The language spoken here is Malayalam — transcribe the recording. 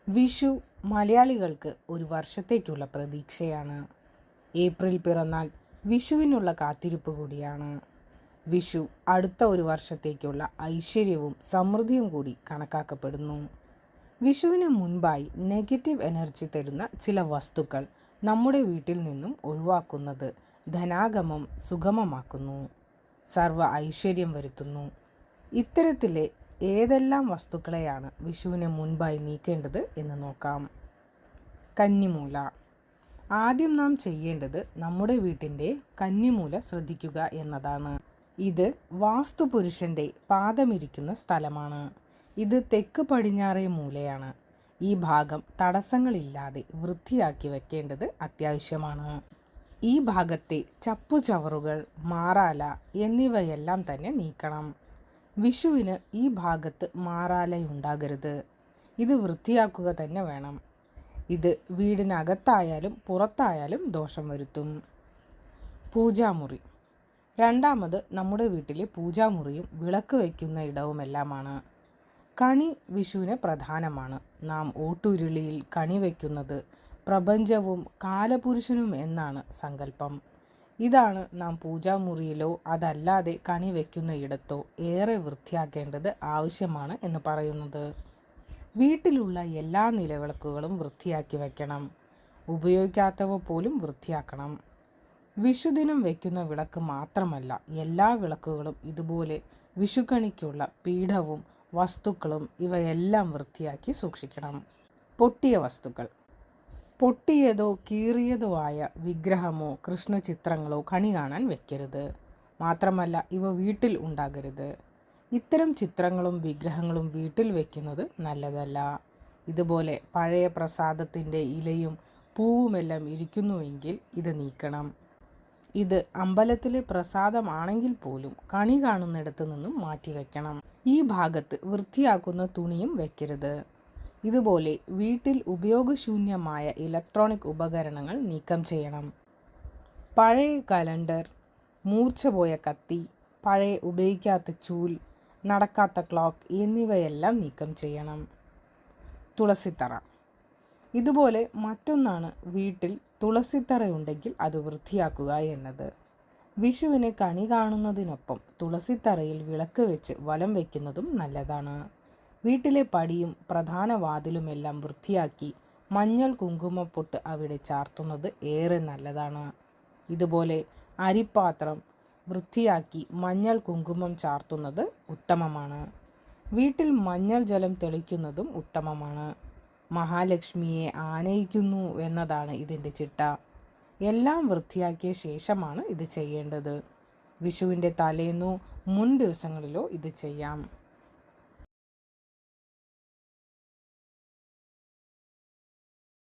വിഷു മലയാളികൾക്ക് ഒരു വർഷത്തേക്കുള്ള പ്രതീക്ഷയാണ്. ഏപ്രിൽ പിറന്നാൽ വിഷുവിനുള്ള കാത്തിരിപ്പ് കൂടിയാണ്. വിഷു അടുത്ത ഒരു വർഷത്തേക്കുള്ള ഐശ്വര്യവും സമൃദ്ധിയും കൂടി കണക്കാക്കപ്പെടുന്നു. വിഷുവിന് മുൻപായി നെഗറ്റീവ് എനർജി തരുന്ന ചില വസ്തുക്കൾ നമ്മുടെ വീട്ടിൽ നിന്നും ഒഴിവാക്കുന്നത് ധനാഗമം സുഗമമാക്കുന്നു, സർവ്വ ഐശ്വര്യം വരുത്തുന്നു. ഇത്തരത്തിലെ ഏതെല്ലാം വസ്തുക്കളെയാണ് വിഷുവിന് മുൻപായി നീക്കേണ്ടത് എന്ന് നോക്കാം. കന്നിമൂല. ആദ്യം നാം ചെയ്യേണ്ടത് നമ്മുടെ വീട്ടിൻ്റെ കന്നിമൂല ശ്രദ്ധിക്കുക എന്നതാണ്. ഇത് വാസ്തുപുരുഷൻ്റെ പാദമിരിക്കുന്ന സ്ഥലമാണ്. ഇത് തെക്ക് പടിഞ്ഞാറേ മൂലയാണ്. ഈ ഭാഗം തടസ്സങ്ങളില്ലാതെ വൃത്തിയാക്കി വെക്കേണ്ടത് അത്യാവശ്യമാണ്. ഈ ഭാഗത്തെ ചപ്പുചവറുകൾ, മാറാല എന്നിവയെല്ലാം തന്നെ നീക്കണം. വിഷുവിന് ഈ ഭാഗത്ത് മാറാലയുണ്ടാകരുത്. ഇത് വൃത്തിയാക്കുക തന്നെ വേണം. ഇത് വീടിനകത്തായാലും പുറത്തായാലും ദോഷം വരുത്തും. പൂജാമുറി. രണ്ടാമത് നമ്മുടെ വീട്ടിലെ പൂജാമുറിയും വിളക്ക് വയ്ക്കുന്ന ഇടവുമെല്ലാമാണ്. കണി വിഷുവിന് പ്രധാനമാണ്. നാം ഓട്ടുരുളിയിൽ കണി വയ്ക്കുന്നത് പ്രപഞ്ചവും കാലപുരുഷനും എന്നാണ് സങ്കല്പം. ഇതാണ് നാം പൂജാമുറിയിലോ അതല്ലാതെ കണി വയ്ക്കുന്ന ഇടത്തോ ഏറെ വൃത്തിയാക്കേണ്ടത് ആവശ്യമാണ് എന്ന് പറയുന്നത്. വീട്ടിലുള്ള എല്ലാ നിലവിളക്കുകളും വൃത്തിയാക്കി വയ്ക്കണം. ഉപയോഗിക്കാത്തവ പോലും വൃത്തിയാക്കണം. വിഷുദിനം വയ്ക്കുന്ന വിളക്ക് മാത്രമല്ല, എല്ലാ വിളക്കുകളും ഇതുപോലെ വിഷുക്കണിക്കുള്ള പീഠവും വസ്തുക്കളും ഇവയെല്ലാം വൃത്തിയാക്കി സൂക്ഷിക്കണം. പൊട്ടിയ വസ്തുക്കൾ. പൊട്ടിയതോ കീറിയതോ ആയ വിഗ്രഹമോ കൃഷ്ണചിത്രങ്ങളോ കണി കാണാൻ വെക്കരുത്. മാത്രമല്ല ഇവ വീട്ടിൽ ഉണ്ടാകരുത്. ഇത്തരം ചിത്രങ്ങളും വിഗ്രഹങ്ങളും വീട്ടിൽ വയ്ക്കുന്നത് നല്ലതല്ല. ഇതുപോലെ പഴയ പ്രസാദത്തിൻ്റെ ഇലയും പൂവുമെല്ലാം ഇരിക്കുന്നുവെങ്കിൽ ഇത് നീക്കണം. ഇത് അമ്പലത്തിലെ പ്രസാദമാണെങ്കിൽ പോലും കണി കാണുന്നിടത്ത് നിന്നും മാറ്റിവെക്കണം. ഈ ഭാഗത്ത് വൃത്തിയാക്കുന്ന തുണിയും വെക്കരുത്. ഇതുപോലെ വീട്ടിൽ ഉപയോഗശൂന്യമായ ഇലക്ട്രോണിക് ഉപകരണങ്ങൾ നീക്കം ചെയ്യണം. പഴയ കലണ്ടർ, മൂർച്ചപോയ കത്തി, പഴയ ഉപയോഗിക്കാത്ത ചൂൽ, നടക്കാത്ത ക്ലോക്ക് എന്നിവയെല്ലാം നീക്കം ചെയ്യണം. തുളസിത്തറ. ഇതുപോലെ മറ്റൊന്നാണ് വീട്ടിൽ തുളസിത്തറയുണ്ടെങ്കിൽ അത് വൃത്തിയാക്കുക എന്നത്. വിഷുവിന് കണി കാണുന്നതിനൊപ്പം തുളസിത്തറയിൽ വിളക്ക് വെച്ച് വലം വയ്ക്കുന്നതും നല്ലതാണ്. വീട്ടിലെ പടിയും പ്രധാന വാതിലുമെല്ലാം വൃത്തിയാക്കി മഞ്ഞൾ കുങ്കുമപ്പൊട്ട് അവിടെ ചാർത്തുന്നത് ഏറെ നല്ലതാണ്. ഇതുപോലെ അരിപ്പാത്രം വൃത്തിയാക്കി മഞ്ഞൾ കുങ്കുമം ചാർത്തുന്നത് ഉത്തമമാണ്. വീട്ടിൽ മഞ്ഞൾ ജലം തെളിക്കുന്നതും ഉത്തമമാണ്. മഹാലക്ഷ്മിയെ ആനയിക്കുന്നു എന്നതാണ് ഇതിൻ്റെ ചിട്ട. എല്ലാം വൃത്തിയാക്കിയ ശേഷമാണ് ഇത് ചെയ്യേണ്ടത്. വിഷുവിൻ്റെ തലേന്നോ മുൻ ദിവസങ്ങളിലോ ഇത് ചെയ്യാം.